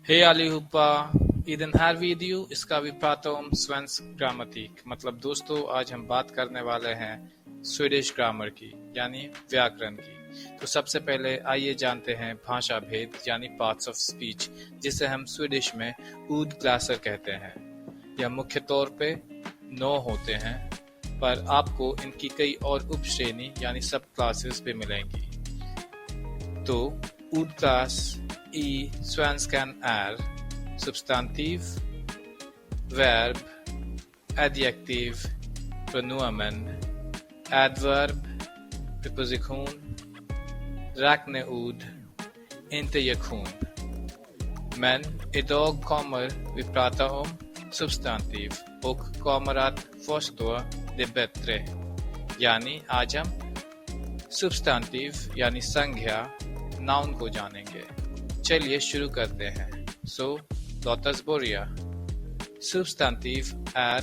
Hej allihopa! I den här video ska vi prata om svensk grammatik। मतलब दोस्तों आज हम बात करने वाले हैं स्वीडिश ग्रामर की यानी व्याकरण की। तो सबसे पहले आइए जानते हैं भाषा भेद यानी पार्ट्स ऑफ स्पीच, जिसे हम स्वीडिश में ordklasser कहते हैं। यह मुख्य तौर पे 9 होते हैं, पर आपको इनकी कई और उपश्रेणी यानी सब क्लासेस भी मिलेंगी। तो ordklass i svenskan är substantiv, verb, adjektiv, pronomen, adverb, preposition, räkneord, interjektion. Men idag kommer vi prata om substantiv och kommer att förstå det bättre. यानी आज हम substantiv यानी संज्ञा नाउन को जानेंगे। चलिए शुरू करते हैं। So, låt oss börja. Substantiv är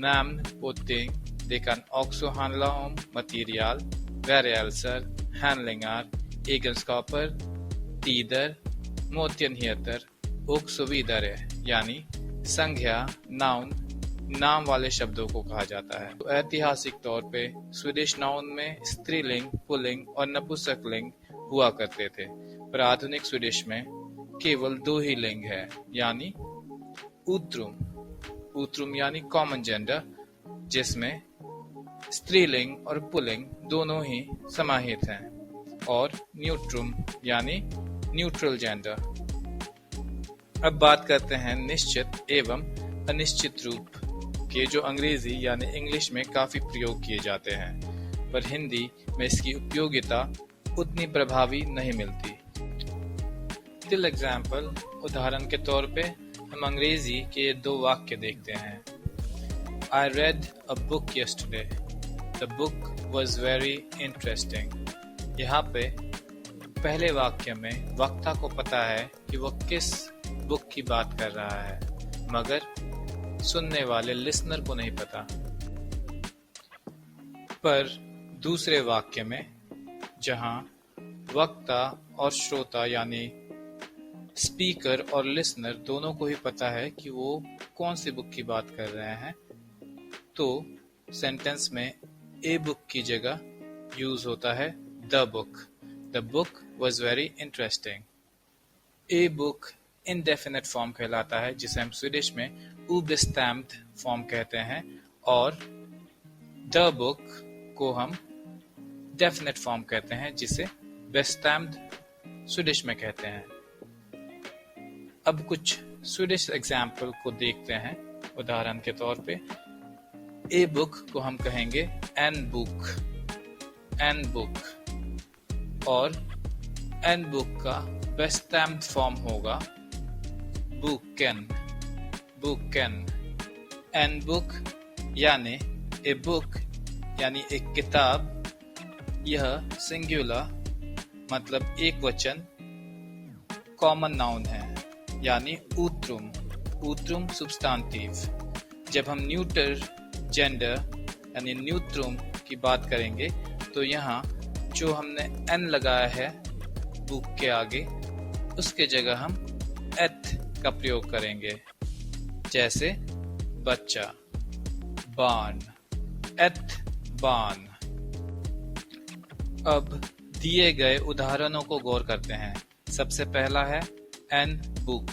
namn på ting. Det kan också handla om material, varelser, handlingar, egenskaper, tider, måttenheter och så vidare। यानी संज्ञा नाउन नाम वाले शब्दों को कहा जाता है। तो ऐतिहासिक तौर पे स्वीडिश नाउन में स्त्रीलिंग, पुल्लिंग और नपुंसकलिंग हुआ करते थे, पर आधुनिक स्वीडिश में केवल 2 ही लिंग है, यानी उत्रुम यानी कॉमन जेंडर, जिसमें स्त्रीलिंग और पुल्लिंग दोनों ही समाहित हैं, और न्यूट्रुम यानी न्यूट्रल जेंडर। अब बात करते हैं निश्चित एवं अनिश्चित रूप के, जो अंग्रेजी यानी इंग्लिश में काफी प्रयोग किए जाते हैं, पर हिंदी में इसकी उपयोगिता उतनी प्रभावी नहीं मिलती। टिल एग्जाम्पल, उदाहरण के तौर पे हम अंग्रेजी के 2 वाक्य देखते हैं। I read a book yesterday. The book was very interesting. यहाँ पे पहले वाक्य में वक्ता को पता है कि वह किस बुक की बात कर रहा है, मगर सुनने वाले लिसनर को नहीं पता। पर दूसरे वाक्य में जहां वक्ता और श्रोता यानी स्पीकर और लिसनर दोनों को ही पता है कि वो कौन सी बुक की बात कर रहे हैं, तो सेंटेंस में ए बुक की जगह यूज होता है the book. The book was very interesting. A book indefinite form कहलाता है, जिसे हम स्वीडिश में obestämd फॉर्म कहते हैं, और द बुक को हम डेफिनेट फॉर्म कहते हैं, जिसे bestämd स्वीडिश में कहते हैं। अब कुछ स्वीडिश एग्जाम्पल को देखते हैं। उदाहरण के तौर पे ए बुक को हम कहेंगे एन बुक, और एन बुक का bestämd फॉर्म होगा boken। एन बुक यानी ए बुक यानी एक किताब, यह सिंगुलर मतलब एक वचन कॉमन नाउन है, यानी उत्रुम सुब्स्टांटिव। जब हम न्यूटर जेंडर यानी न्यूट्रुम की बात करेंगे, तो यहाँ जो हमने एन लगाया है बुक के आगे, उसके जगह हम एथ का प्रयोग करेंगे, जैसे बच्चा, बान, एथ बान। अब दिए गए उदाहरणों को गौर करते हैं। सबसे पहला है एन बुक,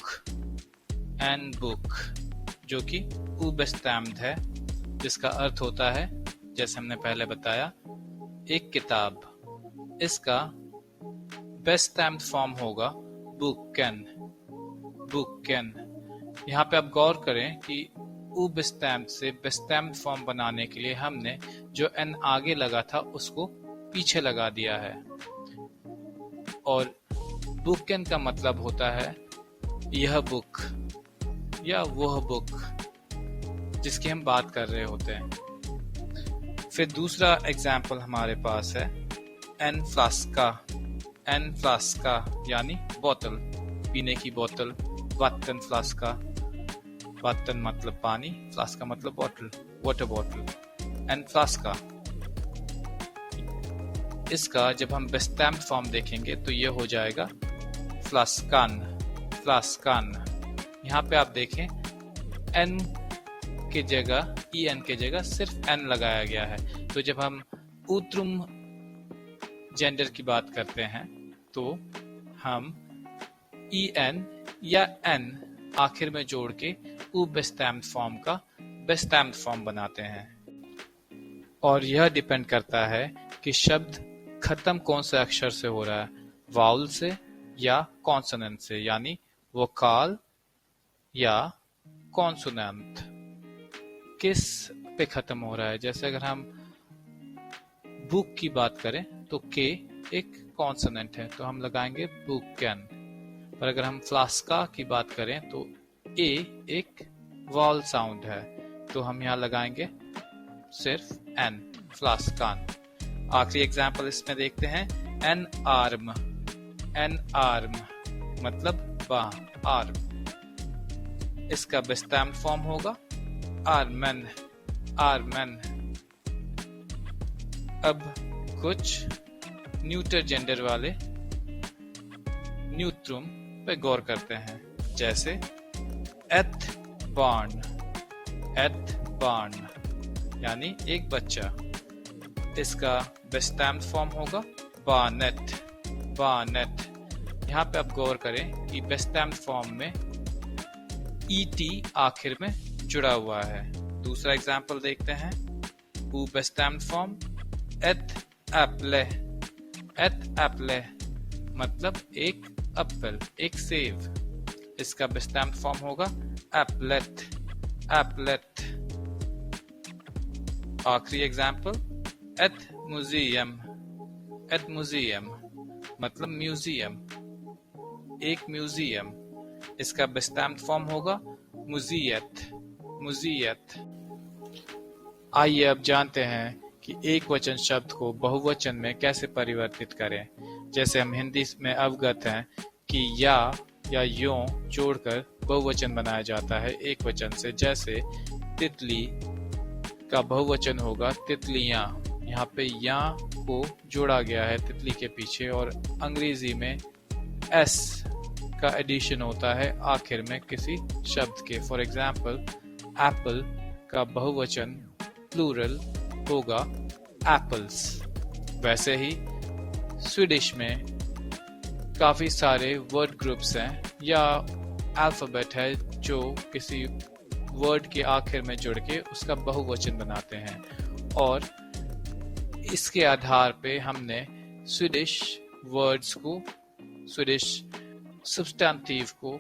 जो कि obestämd है, जिसका अर्थ होता है, जैसे हमने पहले बताया, एक किताब। इसका bestämd फॉर्म होगा boken। यहाँ पे आप गौर करें कि obestämd से bestämd फॉर्म बनाने के लिए हमने जो एन आगे लगा था उसको पीछे लगा दिया है, और बुकेन का मतलब होता है यह बुक या वह बुक जिसकी हम बात कर रहे होते हैं। फिर दूसरा एग्जाम्पल हमारे पास है एन फ्लास्का यानी बोतल, पीने की बोतल। वाटन फ्लास्का, वाटन मतलब पानी, फ्लास्का मतलब बोतल, वाटर बोतल। एन फ्लास्का, इसका जब हम bestämd फॉर्म देखेंगे तो ये हो जाएगा फ्लास्कान। यहाँ पे आप देखें एन की जगह en की जगह सिर्फ n लगाया गया है। तो जब हम ऊतरुम जेंडर की बात करते हैं तो हम en या n आखिर में जोड़ के बेस्टैम्ड फॉर्म का बेस्टैम्ड फॉर्म बनाते हैं। और यह डिपेंड करता है कि शब्द खत्म कौन से अक्षर से हो रहा है, वाउल से या कॉन्सोनेंट से, यानी वोकाल या कॉन्सोनेंट किस पे खत्म हो रहा है। जैसे अगर हम बुक की बात करें तो के एक कॉन्सोनेंट है तो हम लगाएंगे बुकन, पर अगर हम फ्लास्का की बात करें तो ए एक वॉल साउंड है तो हम यहाँ लगाएंगे सिर्फ एन, फ्लास्कान। आखिरी एग्जाम्पल इसमें देखते हैं एन आर्म मतलब बाह, आर्म। इसका बेस्टैम्ड फॉर्म होगा आर्मन। अब कुछ न्यूटर जेंडर वाले न्यूट्रुम पे गौर करते हैं, जैसे एथ बार्न यानी एक बच्चा। इसका बेस्टैम्ड फॉर्म होगा बानेट। यहाँ पे आप गौर करें कि बेस्टैम्ड फॉर्म में ईटी आखिर में जुड़ा हुआ है। दूसरा एग्जाम्पल देखते हैं बेस्टैम्ड फॉर्म एथ एप्ले मतलब एक एप्पल, एक सेव। इसका बेस्टैम्ड फॉर्म होगा एप्लेट। आखिरी एग्जाम्पल एथ म्यूजियम मतलब म्यूजियम, एक म्यूजियम। इसका बेस्टैम्ड फॉर्म होगा मुजियत। आइए अब जानते हैं कि एक वचन शब्द को बहुवचन में कैसे परिवर्तित करें। जैसे हम हिंदी में अवगत हैं कि या यों जोड़कर बहुवचन बनाया जाता है एक वचन से। जैसे तितली का बहुवचन होगा तितलियां, यहाँ पे या को जोड़ा गया है तितली के पीछे, और अंग्रेजी में एस का एडिशन होता है आखिर में किसी शब्द के। फॉर एग्जाम्पल एप्पल का बहुवचन प्लूरल होगा एप्पल्स। वैसे ही स्वीडिश में काफी सारे वर्ड ग्रुप्स हैं या अल्फाबेट है जो किसी वर्ड के आखिर में जुड़ के उसका बहुवचन बनाते हैं, और इसके आधार पे हमने स्वीडिश वर्ड्स को, स्वीडिश सब्सटेंटिव को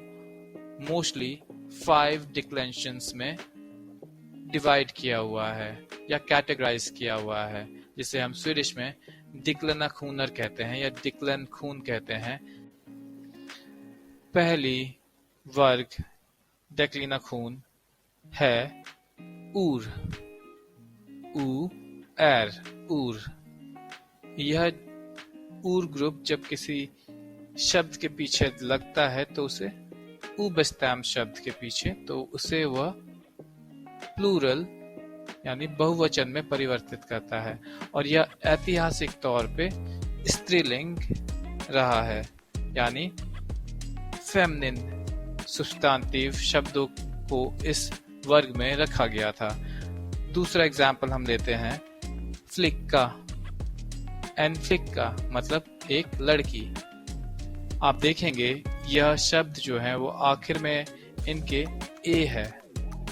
मोस्टली 5 डिक्लेंशंस में डिवाइड किया हुआ है या कैटेगराइज किया हुआ है, जिसे हम स्वीडिश में डिक्लेनाखूनर कहते हैं या डिक्लेनखून कहते हैं। पहली वर्ग डिक्लेनाखून है ऊर, ऊर। यह ऊर ग्रुप जब किसी शब्द के पीछे लगता है तो उसे बेस्टैम्ड शब्द के पीछे, तो उसे वह प्लूरल यानी बहुवचन में परिवर्तित करता है, और यह ऐतिहासिक तौर पे स्त्रीलिंग रहा है, यानी फेमिनिन सब्सटेंटिव शब्दों को इस वर्ग में रखा गया था। दूसरा एग्जाम्पल हम लेते हैं फ्लिक्का, एनफ्लिक्का मतलब एक लड़की। आप देखेंगे यह शब्द जो है वो आखिर में इनके ए है,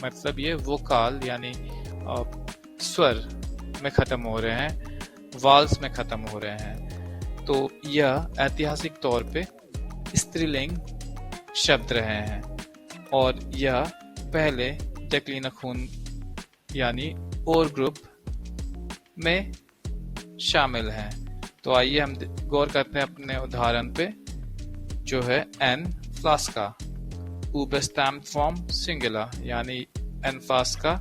मतलब ये वोकाल यानी स्वर में खत्म हो रहे हैं, वाल्स में खत्म हो रहे हैं। तो यह ऐतिहासिक तौर पे स्त्रीलिंग शब्द रहे हैं, और यह पहले डिक्लेनाखून यानी और ग्रुप में शामिल हैं। तो आइए हम गौर करते हैं अपने उदाहरण पे, जो है एन फ्लास्का, बेस्टैम्ड फॉर्म सिंगुलर यानी एन फ्लास्का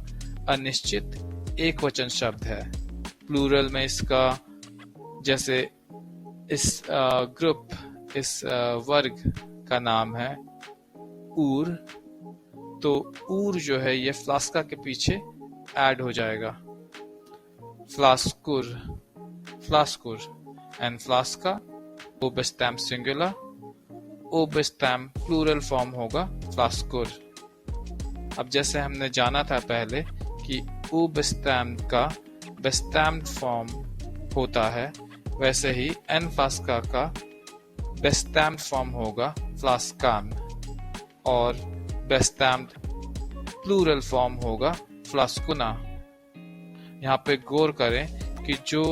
अनिश्चित एक वचन शब्द है। प्लूरल में इसका, जैसे इस ग्रुप, इस वर्ग का नाम है ऊर, तो ऊर जो है ये फ्लास्का के पीछे ऐड हो जाएगा, फ्लास्कुर एंड फ्लास्का, बेस्टैम्ड सिंगुलर, बेस्टैम्ड प्लूरल फॉर्म होगा फ्लास्कुर। अब जैसे हमने जाना था पहले कि उ बेस्टैम्ड का बेस्टैम्ड फॉर्म होता है, वैसे ही एन फ्लास्का का बेस्टैम्ड फॉर्म होगा फ्लास्कान और बेस्टैम्ड प्लूरल फॉर्म होगा फ्लास्कुना। यहाँ पे गौर करें कि जो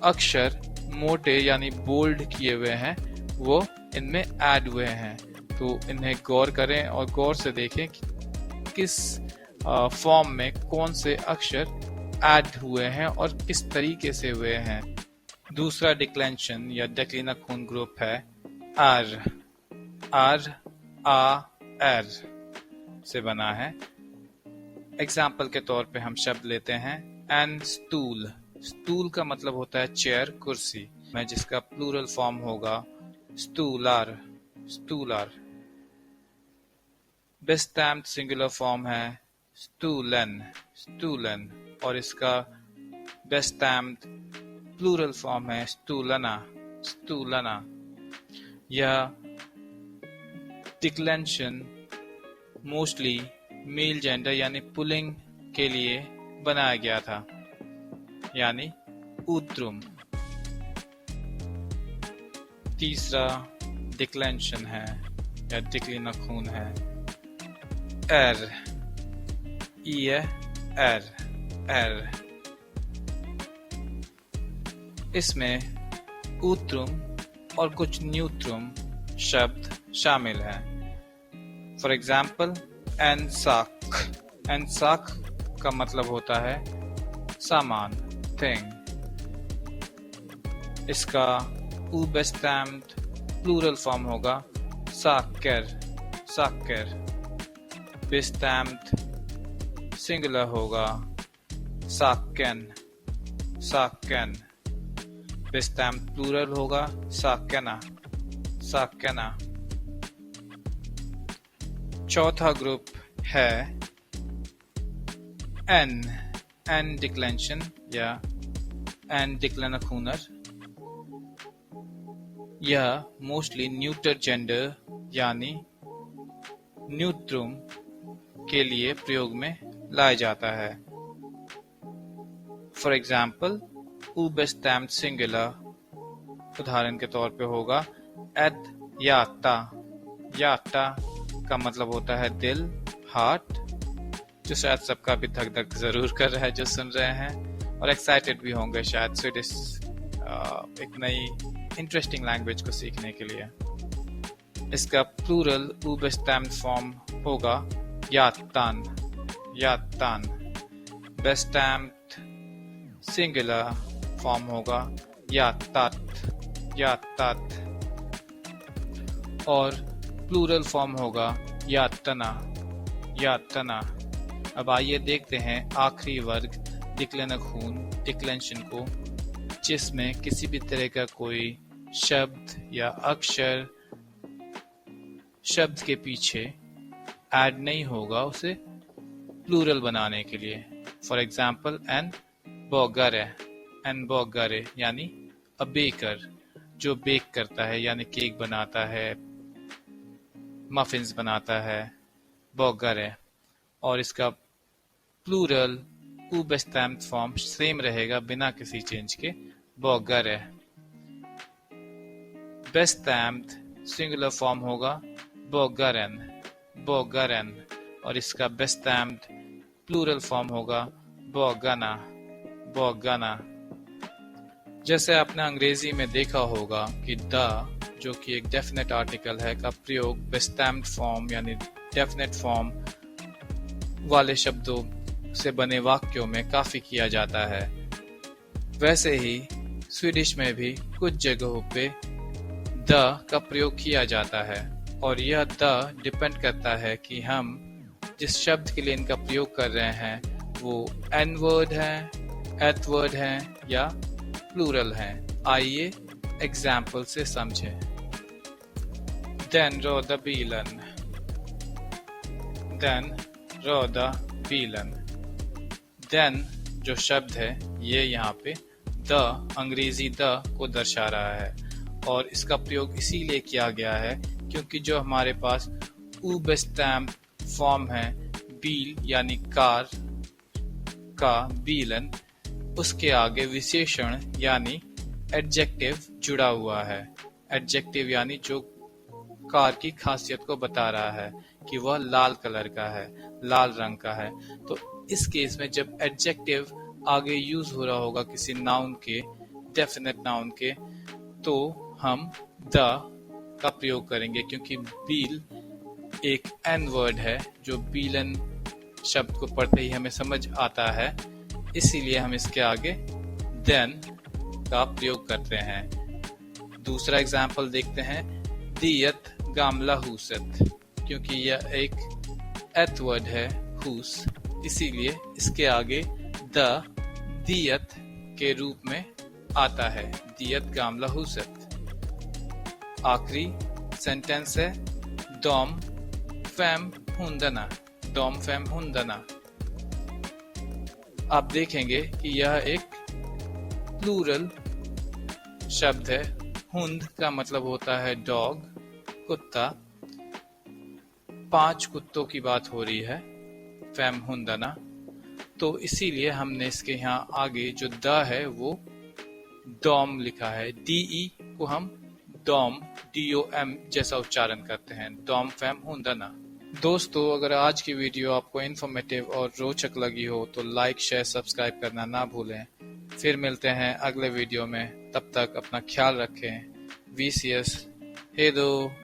अक्षर मोटे यानी बोल्ड किए हुए हैं वो इनमें ऐड हुए हैं, तो इन्हें गौर करें और गौर से देखें कि किस फॉर्म में कौन से अक्षर ऐड हुए हैं और किस तरीके से हुए हैं। दूसरा डिक्लेंशन या डेक्लिनाखून ग्रुप है आर। आर आ एर से बना है। एग्जाम्पल के तौर पे हम शब्द लेते हैं एन स्टूल। स्टूल का मतलब होता है चेयर, कुर्सी, में जिसका प्लूरल फॉर्म होगा स्टूलार, स्टूलार। बेस्टैम्ड सिंगुलर फॉर्म है स्टूलन, स्टूलन, और इसका बेस्टैम्ड प्लूरल फॉर्म है स्टूलना, स्टूलना। यह डिक्लेंशन मोस्टली मेल जेंडर यानी पुलिंग के लिए बनाया गया था, यानी ऊत्रुम। तीसरा डिक्लेंशन है या डिक्लिनाखून है एर। ई एर, एर। इसमें ऊत्रुम और कुछ न्यूत्रुम शब्द शामिल हैं। For example एनसाक। एनसाक का मतलब होता है सामान, थिंग। इसका उ बेस्टैम्ड प्लूरल फॉर्म होगा साक्कर, साक्कर। बेस्टैम्ड सिंगुलर होगा साक्केन, साक्केन। बेस्टैम्ड प्लूरल होगा साक्केना, साक्केना। चौथा ग्रुप है एन। एन डिक्लेंशन या एन डिक्लेनाखूनर। यह मोस्टली न्यूटर जेंडर यानी न्यूट्रुम के लिए प्रयोग में लाया जाता है। फॉर एग्जाम्पल उ बेस्टैम्ड सिंगुलर उदाहरण के तौर पे होगा एत याता। याता का मतलब होता है दिल, हार्ट, जो शायद सबका भी धक धक जरूर कर रहा है जो सुन रहे हैं, और एक्साइटेड भी होंगे शायद स्वीडिश एक नई इंटरेस्टिंग लैंग्वेज को सीखने के लिए। इसका प्लूरल उ बेस्टैम्ड फॉर्म होगा यातान, यातान। बेस्टैम्ड सिंगुलर फॉर्म होगा यातात, यातात, और प्लूरल फॉर्म होगा यातना, यातना। अब आइए देखते हैं आखिरी वर्ग डिक्लेनाखून, डिक्लेंशन को, जिसमें किसी भी तरह का कोई शब्द या अक्षर शब्द के पीछे ऐड नहीं होगा उसे प्लूरल बनाने के लिए। फॉर एग्जाम्पल एन बोगरे, एन बोगरे यानी अ बेकर, जो बेक करता है यानी केक बनाता है, मफिन्स बनाता है, बोगरे। और इसका प्लूरल उ बेस्टैम्ड फॉर्म सेम रहेगा बिना किसी चेंज के, बोगरे। बेस्टैम्ड सिंगुलर फॉर्म होगा बोगरन, बोगरन, और इसका बेस्टैम्ड प्लूरल फॉर्म होगा बोगना, बोगना। जैसे आपने अंग्रेजी में देखा होगा कि द, जो कि एक डेफिनेट आर्टिकल है, का प्रयोग बेस्टैम्ड फॉर्म यानी डेफिनेट फॉर्म वाले शब्दों से बने वाक्यों में काफी किया जाता है। वैसे ही स्वीडिश में भी कुछ जगहों पे द का प्रयोग किया जाता है, और यह द डिपेंड करता है कि हम जिस शब्द के लिए इनका प्रयोग कर रहे हैं वो एन वर्ड है, एथ वर्ड है या प्लूरल है। आइए एग्जाम्पल से समझें। Den röda bilen, den röda bilen। den जो शब्द है ये यहाँ पे द, अंग्रेजी द को दर्शा रहा है, और इसका प्रयोग इसीलिए किया गया है क्योंकि जो हमारे पास उबस्टैम्प फॉर्म है बील यानी कार का बीलन, उसके आगे विशेषण यानी एडजेक्टिव जुड़ा हुआ है। एडजेक्टिव यानी जो कार की खासियत को बता रहा है कि वह लाल कलर का है, लाल रंग का है। तो इस केस में जब एडजेक्टिव आगे यूज हो रहा होगा किसी नाउन के, डेफिनेट नाउन के, तो हम द का प्रयोग करेंगे, क्योंकि बील एक एन वर्ड है जो बीलन शब्द को पढ़ते ही हमें समझ आता है, इसीलिए हम इसके आगे देन का प्रयोग करते हैं। दूसरा एग्जाम्पल देखते हैं, दियत गामला हुसत, क्योंकि यह एक एथ वर्ड है हुस, इसीलिए इसके आगे द दियत के रूप में आता है, दियत गामला हुसत। आखिरी सेंटेंस है डॉम फैम हुंदना, डॉम फैम हुंदना। आप देखेंगे कि यह एक प्लूरल शब्द है। हुंद का मतलब होता है डॉग, कुत्ता। 5 कुत्तों की बात हो रही है, फैम हुंदना, तो इसीलिए हमने इसके यहाँ आगे जो द है वो डॉम लिखा है। डीई को हम डॉम, DOM जैसा उच्चारण करते हैं, डॉम फैम हुंदना। दोस्तों, अगर आज की वीडियो आपको इन्फॉर्मेटिव और रोचक लगी हो तो लाइक, शेयर, सब्सक्राइब करना ना भूलें। फिर मिलते हैं अगले वीडियो में, तब तक अपना ख्याल रखें। VCS हेदो।